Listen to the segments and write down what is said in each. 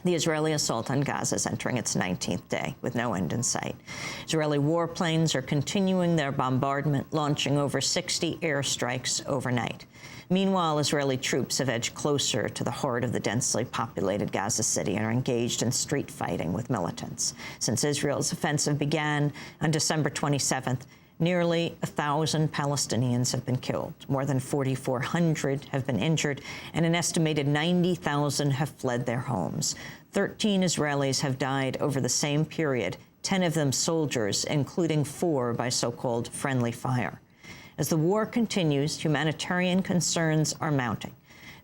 The Israeli assault on Gaza is entering its 19th day with no end in sight. Israeli warplanes are continuing their bombardment, launching over 60 airstrikes overnight. Meanwhile, Israeli troops have edged closer to the heart of the densely populated Gaza City and are engaged in street fighting with militants. Since Israel's offensive began on December 27th, nearly 1,000 Palestinians have been killed, more than 4,400 have been injured, and an estimated 90,000 have fled their homes. 13 Israelis have died over the same period, 10 of them soldiers, including 4 by so-called friendly fire. As the war continues, humanitarian concerns are mounting.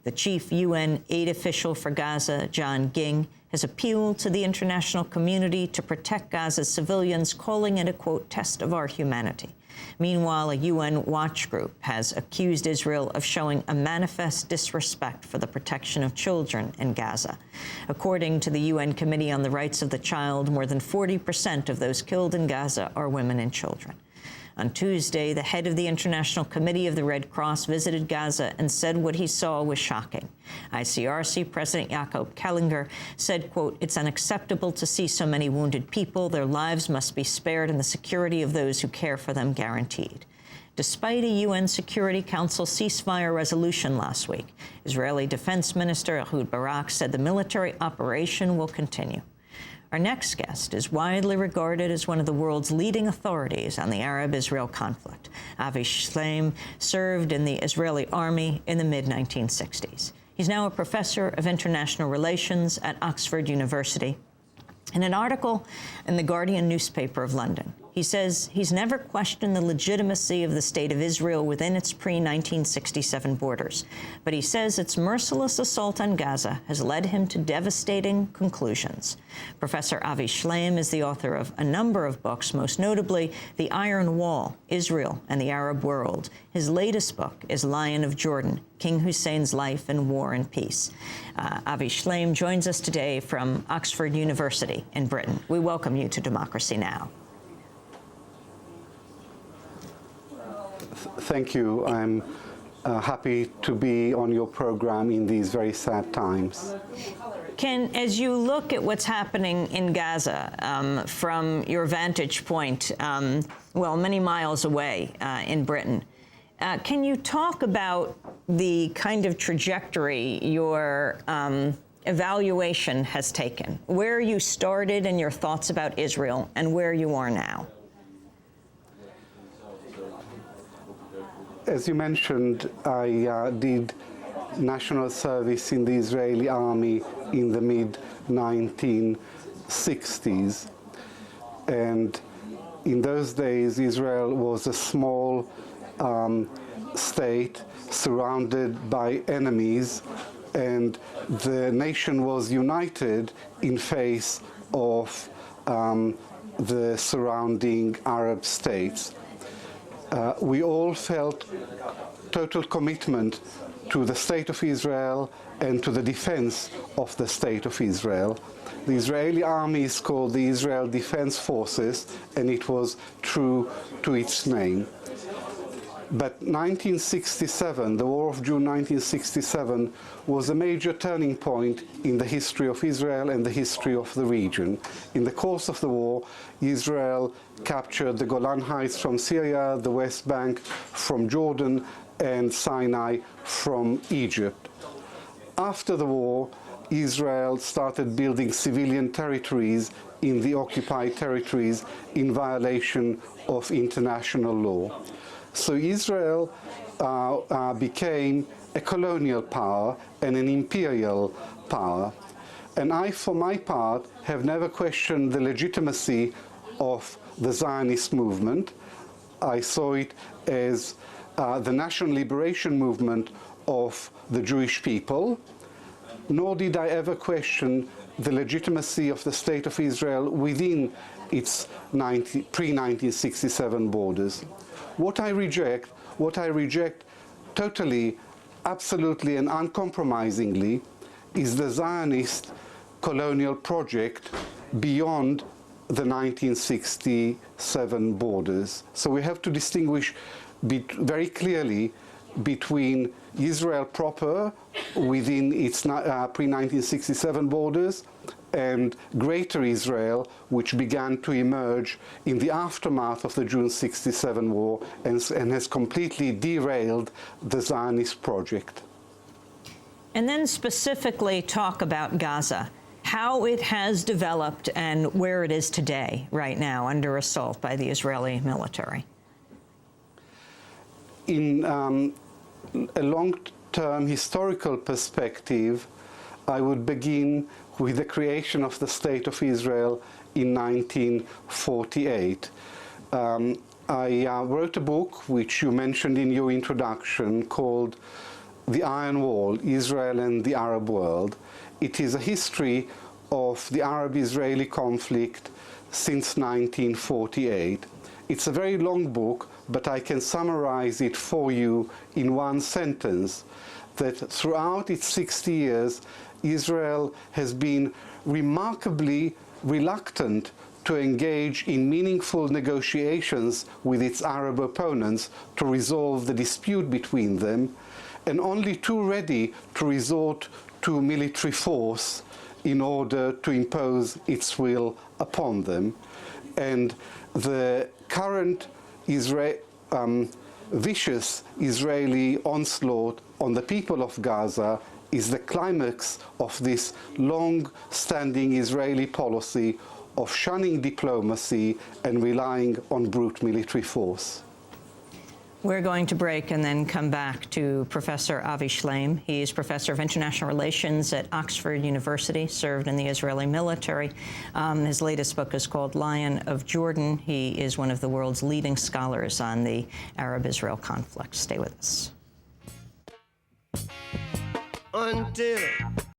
The chief UN aid official for Gaza, John Ging, has appealed to the international community to protect Gaza's civilians, calling it a, quote, test of our humanity. Meanwhile, a UN watch group has accused Israel of showing a manifest disrespect for the protection of children in Gaza. According to the UN Committee on the Rights of the Child, more than 40% of those killed in Gaza are women and children. On Tuesday, the head of the International Committee of the Red Cross visited Gaza and said what he saw was shocking. ICRC President Jakob Kellinger said, quote, it's unacceptable to see so many wounded people. Their lives must be spared and the security of those who care for them guaranteed. Despite a UN Security Council ceasefire resolution last week, Israeli Defense Minister Ehud Barak said the military operation will continue. Our next guest is widely regarded as one of the world's leading authorities on the Arab-Israel conflict. Avi Shleim served in the Israeli army in the mid-1960s. He's now a professor of international relations at Oxford University. In an article in the Guardian newspaper of London, he says he's never questioned the legitimacy of the State of Israel within its pre-1967 borders. But he says its merciless assault on Gaza has led him to devastating conclusions. Professor Avi Shleim is the author of a number of books, most notably The Iron Wall, Israel and the Arab World. His latest book is Lion of Jordan, King Hussein's Life in War and Peace. Avi Shleim joins us today from Oxford University in Britain. We welcome you to Democracy Now! Thank you. I'm happy to be on your program in these very sad times. As you look at what's happening in Gaza from your vantage point, well, many miles away in Britain, can you talk about the kind of trajectory your evaluation has taken, where you started and your thoughts about Israel and where you are now? As you mentioned, I did national service in the Israeli army in the mid-1960s. And in those days, Israel was a small state surrounded by enemies, and the nation was united in face of the surrounding Arab states. We all felt total commitment to the State of Israel and to the defense of the State of Israel. The Israeli army is called the Israel Defense Forces, and it was true to its name. But 1967, the War of June 1967, was a major turning point in the history of Israel and the history of the region. In the course of the war, Israel captured the Golan Heights from Syria, the West Bank from Jordan, and Sinai from Egypt. After the war, Israel started building civilian territories in the occupied territories in violation of international law. So Israel became a colonial power and an imperial power. And I, for my part, have never questioned the legitimacy of the Zionist movement. I saw it as the national liberation movement of the Jewish people, nor did I ever question the legitimacy of the State of Israel within its pre-1967 borders. What I reject totally, absolutely and uncompromisingly is the Zionist colonial project beyond the 1967 borders. So we have to distinguish very clearly between Israel proper within its pre-1967 borders, and Greater Israel, which began to emerge in the aftermath of the June 67 war and has completely derailed the Zionist project. And then specifically talk about Gaza, how it has developed and where it is today, right now, under assault by the Israeli military. In a long-term historical perspective, I would begin with the creation of the State of Israel in 1948. I wrote a book, which you mentioned in your introduction, called The Iron Wall, Israel and the Arab World. It is a history of the Arab-Israeli conflict since 1948. It's a very long book, but I can summarize it for you in one sentence, that throughout its 60 years, Israel has been remarkably reluctant to engage in meaningful negotiations with its Arab opponents to resolve the dispute between them, and only too ready to resort to military force in order to impose its will upon them. And the current vicious Israeli onslaught on the people of Gaza is the climax of this long-standing Israeli policy of shunning diplomacy and relying on brute military force. We're going to break and then come back to Professor Avi Shleim. He's professor of international relations at Oxford University, served in the Israeli military. His latest book is called Lion of Jordan. He is one of the world's leading scholars on the Arab-Israel conflict. Stay with us. Until